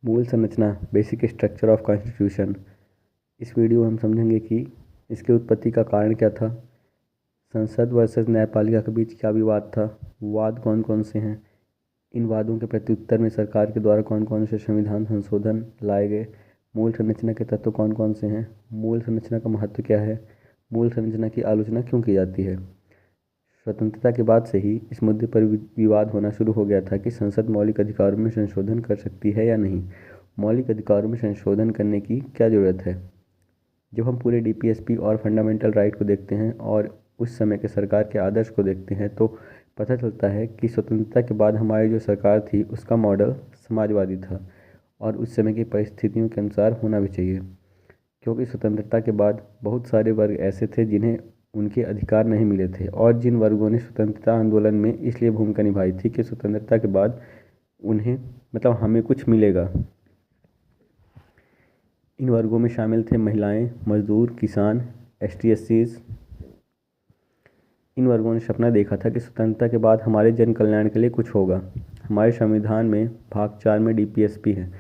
मूल संरचना basic structure of constitution. इस वीडियो में हम समझेंगे कि इसकी उत्पत्ति का कारण क्या था, संसद वर्सेस न्यायपालिका के बीच क्या विवाद था, वाद कौन कौन से हैं, इन वादों के प्रत्युत्तर में सरकार के द्वारा कौन कौन से संविधान संशोधन लाए गए, मूल संरचना के तत्व कौन कौन से हैं, मूल संरचना का महत्व क्या है, मूल संरचना की आलोचना क्यों की जाती है। स्वतंत्रता के बाद से ही इस मुद्दे पर विवाद होना शुरू हो गया था कि संसद मौलिक अधिकारों में संशोधन कर सकती है या नहीं, मौलिक अधिकारों में संशोधन करने की क्या ज़रूरत है। जब हम पूरे डीपीएसपी और फंडामेंटल राइट को देखते हैं और उस समय के सरकार के आदर्श को देखते हैं तो पता चलता है कि स्वतंत्रता के बाद हमारी जो सरकार थी उसका मॉडल समाजवादी था और उस समय की परिस्थितियों के अनुसार होना भी चाहिए, क्योंकि स्वतंत्रता के बाद बहुत सारे वर्ग ऐसे थे जिन्हें उनके अधिकार नहीं मिले थे और जिन वर्गों ने स्वतंत्रता आंदोलन में इसलिए भूमिका निभाई थी कि स्वतंत्रता के बाद उन्हें हमें कुछ मिलेगा। इन वर्गों में शामिल थे महिलाएं, मजदूर, किसान, ST SCs। इन वर्गों ने सपना देखा था कि स्वतंत्रता के बाद हमारे जन कल्याण के लिए कुछ होगा। हमारे संविधान में भाग 4 में डीपीएसपी है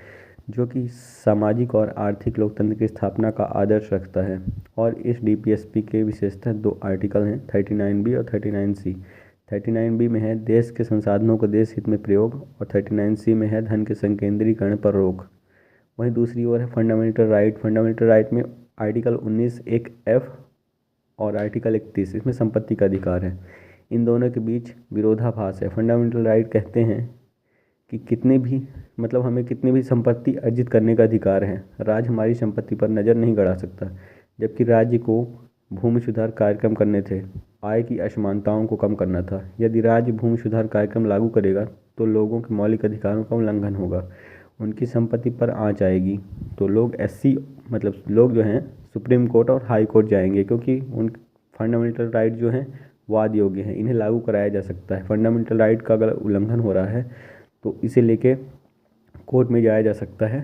जो कि सामाजिक और आर्थिक लोकतंत्र की स्थापना का आदर्श रखता है और इस डीपीएसपी के विशेषतः 2 आर्टिकल हैं, 39B और 39C। 39B में है देश के संसाधनों को देश हित में प्रयोग और 39C में है धन के संकेंद्रीकरण पर रोक। वहीं दूसरी ओर है फंडामेंटल राइट। फंडामेंटल राइट में आर्टिकल 19 एक F और आर्टिकल 31 इसमें संपत्ति का अधिकार है। इन दोनों के बीच विरोधाभास है। फंडामेंटल राइट कहते हैं कि हमें कितनी भी संपत्ति अर्जित करने का अधिकार है, राज्य हमारी संपत्ति पर नज़र नहीं गड़ा सकता, जबकि राज्य को भूमि सुधार कार्यक्रम करने थे, आय की असमानताओं को कम करना था। यदि राज्य भूमि सुधार कार्यक्रम लागू करेगा तो लोगों के मौलिक अधिकारों का उल्लंघन होगा, उनकी संपत्ति पर आंच आएगी, तो लोग लोग जो हैं सुप्रीम कोर्ट और हाई कोर्ट जाएंगे, क्योंकि उन फंडामेंटल राइट जो हैं वाद योग्य हैं, इन्हें लागू कराया जा सकता है। फंडामेंटल राइट का अगर उल्लंघन हो रहा है तो इसे लेके कोर्ट में जाया जा सकता है,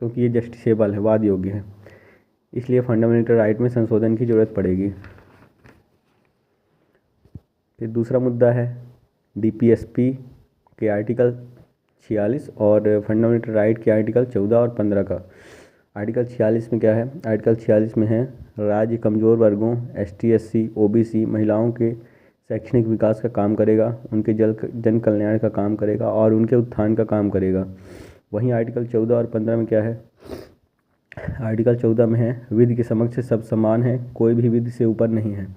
क्योंकि ये जस्टिसेबल है, वाद योग्य है, इसलिए फंडामेंटल राइट में संशोधन की ज़रूरत पड़ेगी। फिर दूसरा मुद्दा है डीपीएसपी के आर्टिकल 46 और फंडामेंटल राइट के आर्टिकल 14 और 15 का। आर्टिकल 46 में क्या है? आर्टिकल 46 में है राज्य कमज़ोर वर्गों ST SC OBC महिलाओं के शैक्षणिक विकास का काम करेगा, उनके जन कल्याण का काम करेगा और उनके उत्थान का काम करेगा। वहीं आर्टिकल 14 और 15 में क्या है? आर्टिकल 14 में है विधि के समक्ष सब समान है, कोई भी विधि से ऊपर नहीं है।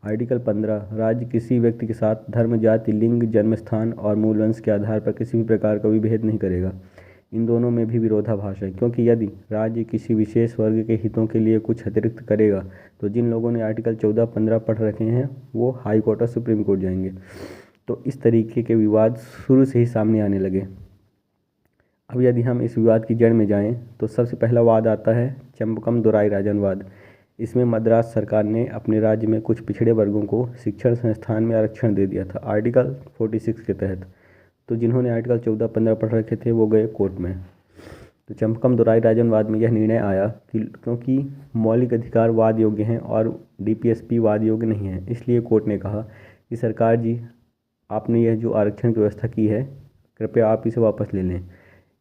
आर्टिकल 15 राज्य किसी व्यक्ति के साथ धर्म, जाति, लिंग, जन्म स्थान और मूल वंश के आधार पर किसी भी प्रकार का विभेद नहीं करेगा। इन दोनों में भी विरोधाभास है, क्योंकि यदि राज्य किसी विशेष वर्ग के हितों के लिए कुछ अतिरिक्त करेगा तो जिन लोगों ने आर्टिकल 14-15 पढ़ रखे हैं वो हाई कोर्ट और सुप्रीम कोर्ट जाएंगे। तो इस तरीके के विवाद शुरू से ही सामने आने लगे। अब यदि हम इस विवाद की जड़ में जाएं तो सबसे पहला वाद आता है चंपकम दोराई राजनवाद। इसमें मद्रास सरकार ने अपने राज्य में कुछ पिछड़े वर्गों को शिक्षण संस्थान में आरक्षण दे दिया था आर्टिकल 46 के तहत। तो जिन्होंने आर्टिकल 14-15 पढ़ रखे थे वो गए कोर्ट में। तो चंपकम दोराई राजनवाद में यह निर्णय आया कि क्योंकि मौलिक अधिकार वाद योग्य हैं और डीपीएसपी वाद योग्य नहीं है, इसलिए कोर्ट ने कहा कि सरकार जी, आपने यह जो आरक्षण की व्यवस्था की है कृपया आप इसे वापस ले लें।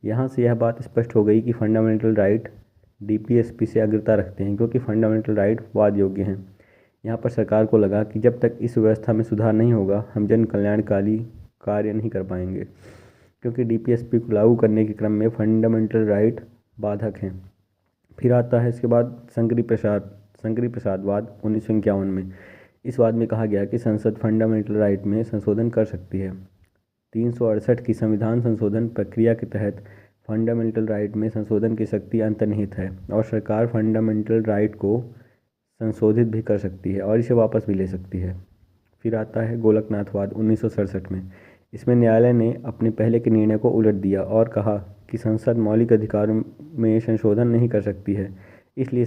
यहाँ से यह बात स्पष्ट हो गई कि फंडामेंटल राइट डीपीएसपी से अग्रता रखते हैं, क्योंकि फंडामेंटल राइट वाद योग्य हैं। यहाँ पर सरकार को लगा कि जब तक इस व्यवस्था में सुधार नहीं होगा हम जन कल्याणकारी कार्य नहीं कर पाएंगे, क्योंकि डीपीएसपी को लागू करने के क्रम में फंडामेंटल राइट बाधक हैं। फिर आता है इसके बाद संकरी प्रसादवाद 1951 में। इस वाद में कहा गया कि संसद फंडामेंटल राइट में संशोधन कर सकती है। 368 की संविधान संशोधन प्रक्रिया के तहत फंडामेंटल राइट में संशोधन की शक्ति अंतर्निहित है और सरकार फंडामेंटल राइट को संशोधित भी कर सकती है और इसे वापस भी ले सकती है। फिर आता है गोलकनाथवाद 1967 में। इसमें न्यायालय ने अपने पहले के निर्णय को उलट दिया और कहा कि संसद मौलिक अधिकारों में संशोधन नहीं कर सकती है, इसलिए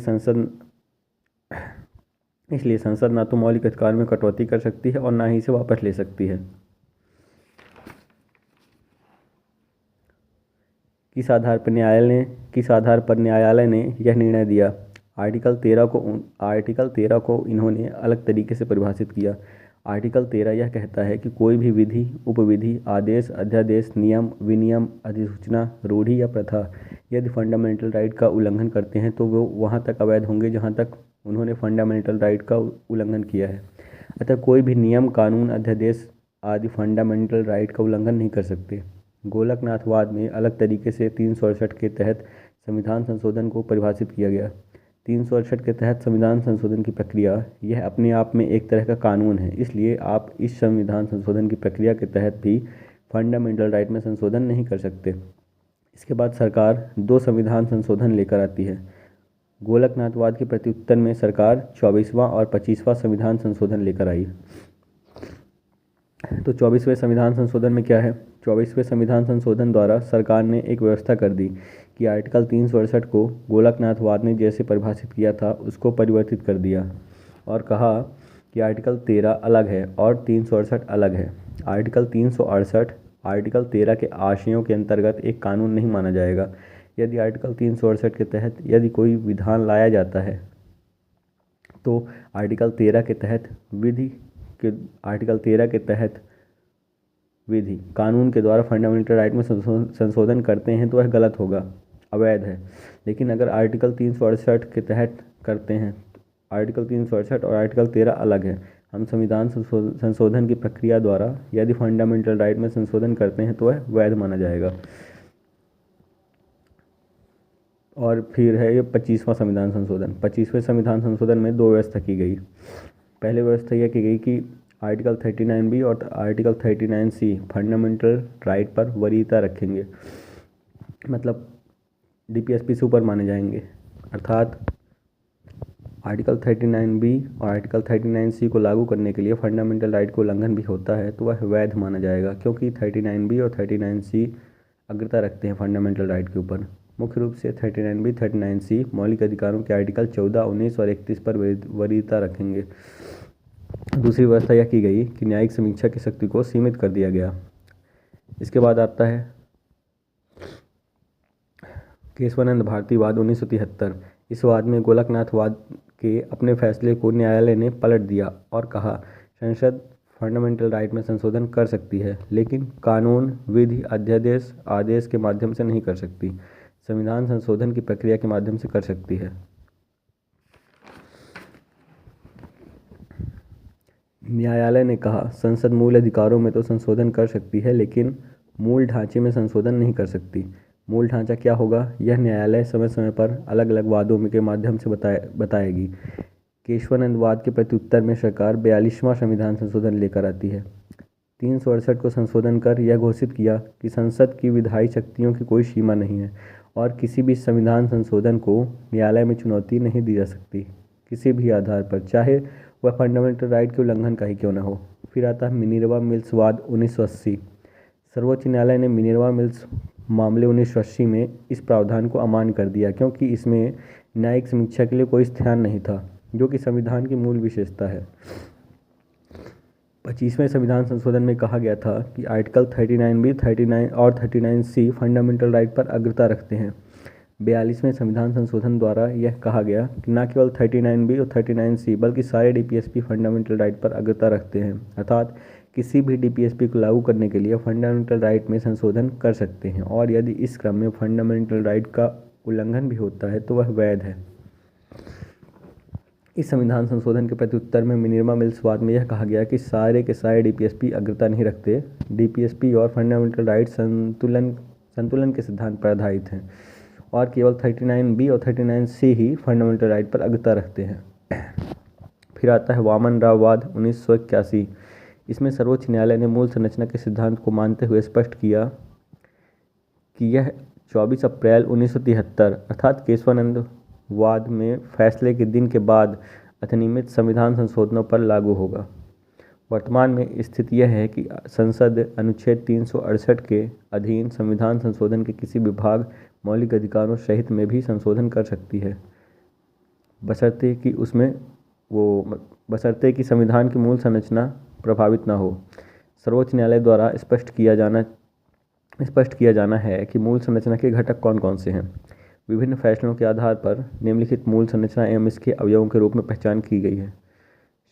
संसद ना तो मौलिक अधिकारों में कटौती कर सकती है और ना ही इसे वापस ले सकती है। किस आधार पर न्यायालय ने यह निर्णय दिया? आर्टिकल 13 को इन्होंने अलग तरीके से परिभाषित किया। आर्टिकल 13 यह कहता है कि कोई भी विधि, उपविधि, आदेश, अध्यादेश, नियम, विनियम, अधिसूचना, रूढ़ि या प्रथा यदि फंडामेंटल राइट का उल्लंघन करते हैं तो वो वहाँ तक अवैध होंगे जहाँ तक उन्होंने फंडामेंटल राइट का उल्लंघन किया है। अतः कोई भी नियम, कानून, अध्यादेश आदि फंडामेंटल राइट का उल्लंघन नहीं कर सकते। गोलकनाथवाद में अलग तरीके से 368 के तहत संविधान संशोधन को परिभाषित किया गया। 368 के तहत संविधान संशोधन की प्रक्रिया यह अपने आप में एक तरह का कानून है, इसलिए आप इस संविधान संशोधन की प्रक्रिया के तहत भी फंडामेंटल राइट में संशोधन नहीं कर सकते। इसके बाद सरकार 2 संविधान संशोधन लेकर आती है। गोलकनाथवाद के प्रत्युत्तर में सरकार 24वां और 25वां संविधान संशोधन लेकर आई। तो 24वें संविधान संशोधन में क्या है? 24वें संविधान संशोधन द्वारा सरकार ने एक व्यवस्था कर दी कि आर्टिकल 368 को गोलकनाथवाद ने जैसे परिभाषित किया था उसको परिवर्तित कर दिया और कहा कि आर्टिकल 13 अलग है और 368 अलग है। आर्टिकल 368 आर्टिकल 13 के आशयों के अंतर्गत एक कानून नहीं माना जाएगा। यदि आर्टिकल 368 के तहत यदि कोई विधान लाया जाता है तो आर्टिकल 13 के तहत विधि कानून के द्वारा फंडामेंटल राइट में संशोधन करते हैं तो वह गलत होगा, अवैध है। लेकिन अगर आर्टिकल 368 के तहत करते हैं, आर्टिकल 368 और आर्टिकल 13 अलग है। हम संविधान संशोधन की प्रक्रिया द्वारा यदि फंडामेंटल राइट में संशोधन करते हैं तो वह वैध माना जाएगा। और फिर है ये 25वां संविधान संशोधन। 25वें संविधान संशोधन में 2 व्यवस्था की गई। पहले व्यवस्था यह की गई कि आर्टिकल 39B और आर्टिकल 39C फंडामेंटल राइट पर वरीयता रखेंगे, मतलब DPSP से ऊपर माने जाएंगे। अर्थात आर्टिकल 39B और आर्टिकल 39C को लागू करने के लिए फंडामेंटल राइट को उल्लंघन भी होता है तो वह वैध माना जाएगा, क्योंकि 39B और 39C अग्रता रखते हैं फंडामेंटल राइट के ऊपर। मुख्य रूप से 39B 39C मौलिक अधिकारों के आर्टिकल 14, 19 और 31 पर वरीयता रखेंगे। दूसरी व्यवस्था यह की गई कि न्यायिक समीक्षा की शक्ति को सीमित कर दिया गया। इसके बाद आता है केशवानंद भारती वाद 1973। इस वाद में गोलकनाथवाद के अपने फैसले को न्यायालय ने पलट दिया और कहा संसद फंडामेंटल राइट में संशोधन कर सकती है, लेकिन कानून, विधि, अध्यादेश, आदेश के माध्यम से नहीं कर सकती। संविधान संशोधन की प्रक्रिया के माध्यम से कर सकती है। न्यायालय ने कहा संसद मूल अधिकारों में तो संशोधन कर सकती है, लेकिन मूल ढांचे में संशोधन नहीं कर सकती। मूल ढांचा क्या होगा यह न्यायालय समय समय पर अलग अलग वादों के माध्यम से बताएगी। केशवानंद वाद के प्रत्युत्तर में सरकार 42वां संविधान संशोधन लेकर आती है। 368 को संशोधन कर यह घोषित किया कि संसद की विधायी शक्तियों की कोई सीमा नहीं है और किसी भी संविधान संशोधन को न्यायालय में चुनौती नहीं दी जा सकती किसी भी आधार पर, चाहे वह फंडामेंटल राइट के उल्लंघन का ही क्यों न हो। फिर आता है मिनर्वा मिल्स वाद 1980। सर्वोच्च न्यायालय ने मिनर्वा मिल्स मामले 1980 में इस प्रावधान को अमान्य कर दिया, क्योंकि इसमें न्यायिक समीक्षा के लिए कोई स्थान नहीं था, जो कि संविधान की मूल विशेषता है। 25वें संविधान संशोधन में कहा गया था कि आर्टिकल 39B, 39 और 39C फंडामेंटल राइट पर अग्रता रखते हैं। 42वें संविधान संशोधन द्वारा यह कहा गया कि न केवल 39B और 39C बल्कि सारे DPSP फंडामेंटल राइट पर अग्रता रखते हैं। अर्थात किसी भी DPSP को लागू करने के लिए फंडामेंटल राइट में संशोधन कर सकते हैं, और यदि इस क्रम में फंडामेंटल राइट का उल्लंघन भी होता है तो वह वैध है। इस संविधान संशोधन के प्रत्युत्तर में मिनर्वा मिल्स वाद में यह कहा गया कि सारे के सारे DPSP अग्रता नहीं रखते। DPSP और फंडामेंटल राइट संतुलन के सिद्धांत पर आधारित हैं और केवल 39B और 39C ही फंडामेंटल राइट पर अग्रता रखते हैं। फिर आता है वामन राव वाद 1981। इसमें सर्वोच्च न्यायालय ने मूल संरचना के सिद्धांत को मानते हुए स्पष्ट किया कि यह 24 अप्रैल 1973 अर्थात केशवानंद वाद में फैसले के दिन के बाद अधिनियमित संविधान संशोधनों पर लागू होगा। वर्तमान में स्थिति यह है कि संसद अनुच्छेद 368 के अधीन संविधान संशोधन के किसी विभाग, मौलिक अधिकारों सहित में भी संशोधन कर सकती है, बशर्ते कि संविधान की मूल संरचना प्रभावित न हो। सर्वोच्च न्यायालय द्वारा स्पष्ट किया जाना है कि मूल संरचना के घटक कौन कौन से हैं। विभिन्न फैसलों के आधार पर निम्नलिखित मूल संरचना एवं इसके अवयवों के रूप में पहचान की गई है।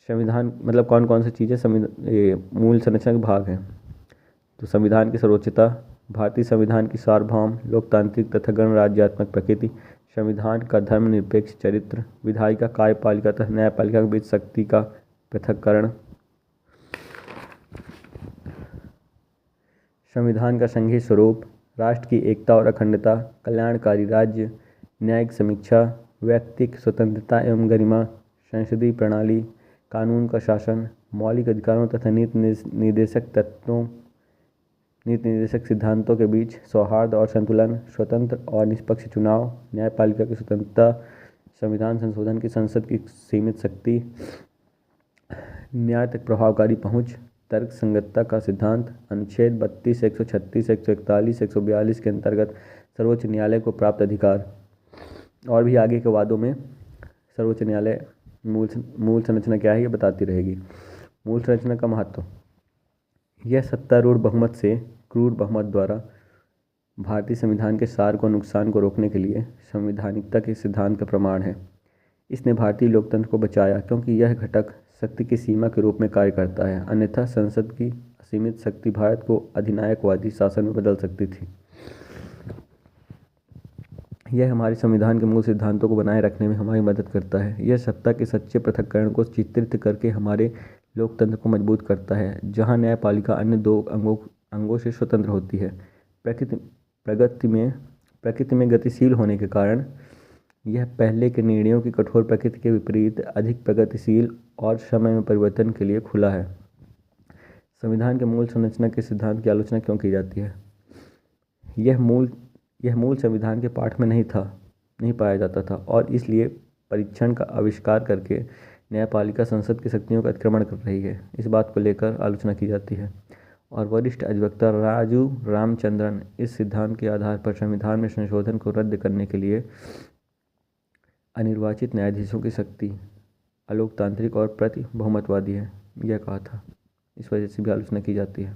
संविधान कौन कौन सी चीज़ें मूल संरचना के भाग हैं। तो संविधान की सर्वोच्चता, भारतीय संविधान की सार्वभौम लोकतांत्रिक तथा गणराज्यात्मक प्रकृति, संविधान का धर्मनिरपेक्ष चरित्र, विधायिका कार्यपालिका तथा न्यायपालिका के बीच शक्ति का पृथक्करण, संविधान का संघीय स्वरूप, राष्ट्र की एकता और अखंडता, कल्याणकारी राज्य, न्यायिक समीक्षा, व्यक्तिक स्वतंत्रता एवं गरिमा, संसदीय प्रणाली, कानून का शासन, मौलिक अधिकारों तथा नीति निर्देशक सिद्धांतों के बीच सौहार्द और संतुलन, स्वतंत्र और निष्पक्ष चुनाव, न्यायपालिका की स्वतंत्रता, संविधान संशोधन की संसद की सीमित शक्ति, न्याय तक प्रभावकारी पहुंच, तर्क संगतता का सिद्धांत, अनुच्छेद 32, 136, 141, 142 के अंतर्गत सर्वोच्च न्यायालय को प्राप्त अधिकार। और भी आगे के वादों में सर्वोच्च न्यायालय मूल संरचना क्या है ये बताती रहेगी। मूल संरचना का महत्व, यह सत्तारूढ़ बहुमत से क्रूर बहुमत द्वारा भारतीय संविधान के सार को नुकसान को रोकने के लिए संवैधानिकता के सिद्धांत का प्रमाण है। इसने भारतीय लोकतंत्र को बचाया क्योंकि यह घटक शक्ति की सीमा के रूप में कार्य करता है, अन्यथा संसद की असीमित शक्ति भारत को अधिनायकवादी शासन में बदल सकती थी। यह हमारे संविधान के मूल सिद्धांतों को बनाए रखने में हमारी मदद करता है। यह सत्ता के सच्चे पृथक्करण को चित्रित करके हमारे लोकतंत्र को मजबूत करता है, जहां न्यायपालिका अन्य दो अंगों से स्वतंत्र होती है। प्रकृति में गतिशील होने के कारण यह पहले के निर्णयों की कठोर प्रकृति के विपरीत अधिक प्रगतिशील और समय में परिवर्तन के लिए खुला है। संविधान के मूल संरचना के सिद्धांत की आलोचना क्यों की जाती है? यह मूल संविधान के पाठ में नहीं पाया जाता था और इसलिए परीक्षण का आविष्कार करके न्यायपालिका संसद की शक्तियों का अतिक्रमण कर रही है। इस बात को लेकर आलोचना की जाती है और वरिष्ठ अधिवक्ता राजू रामचंद्रन इस सिद्धांत के आधार पर संविधान में संशोधन को रद्द करने के लिए अनिर्वाचित न्यायाधीशों की शक्ति अलोकतांत्रिक और प्रति बहुमतवादी है, यह कहा था। इस वजह से भी आलोचना की जाती है।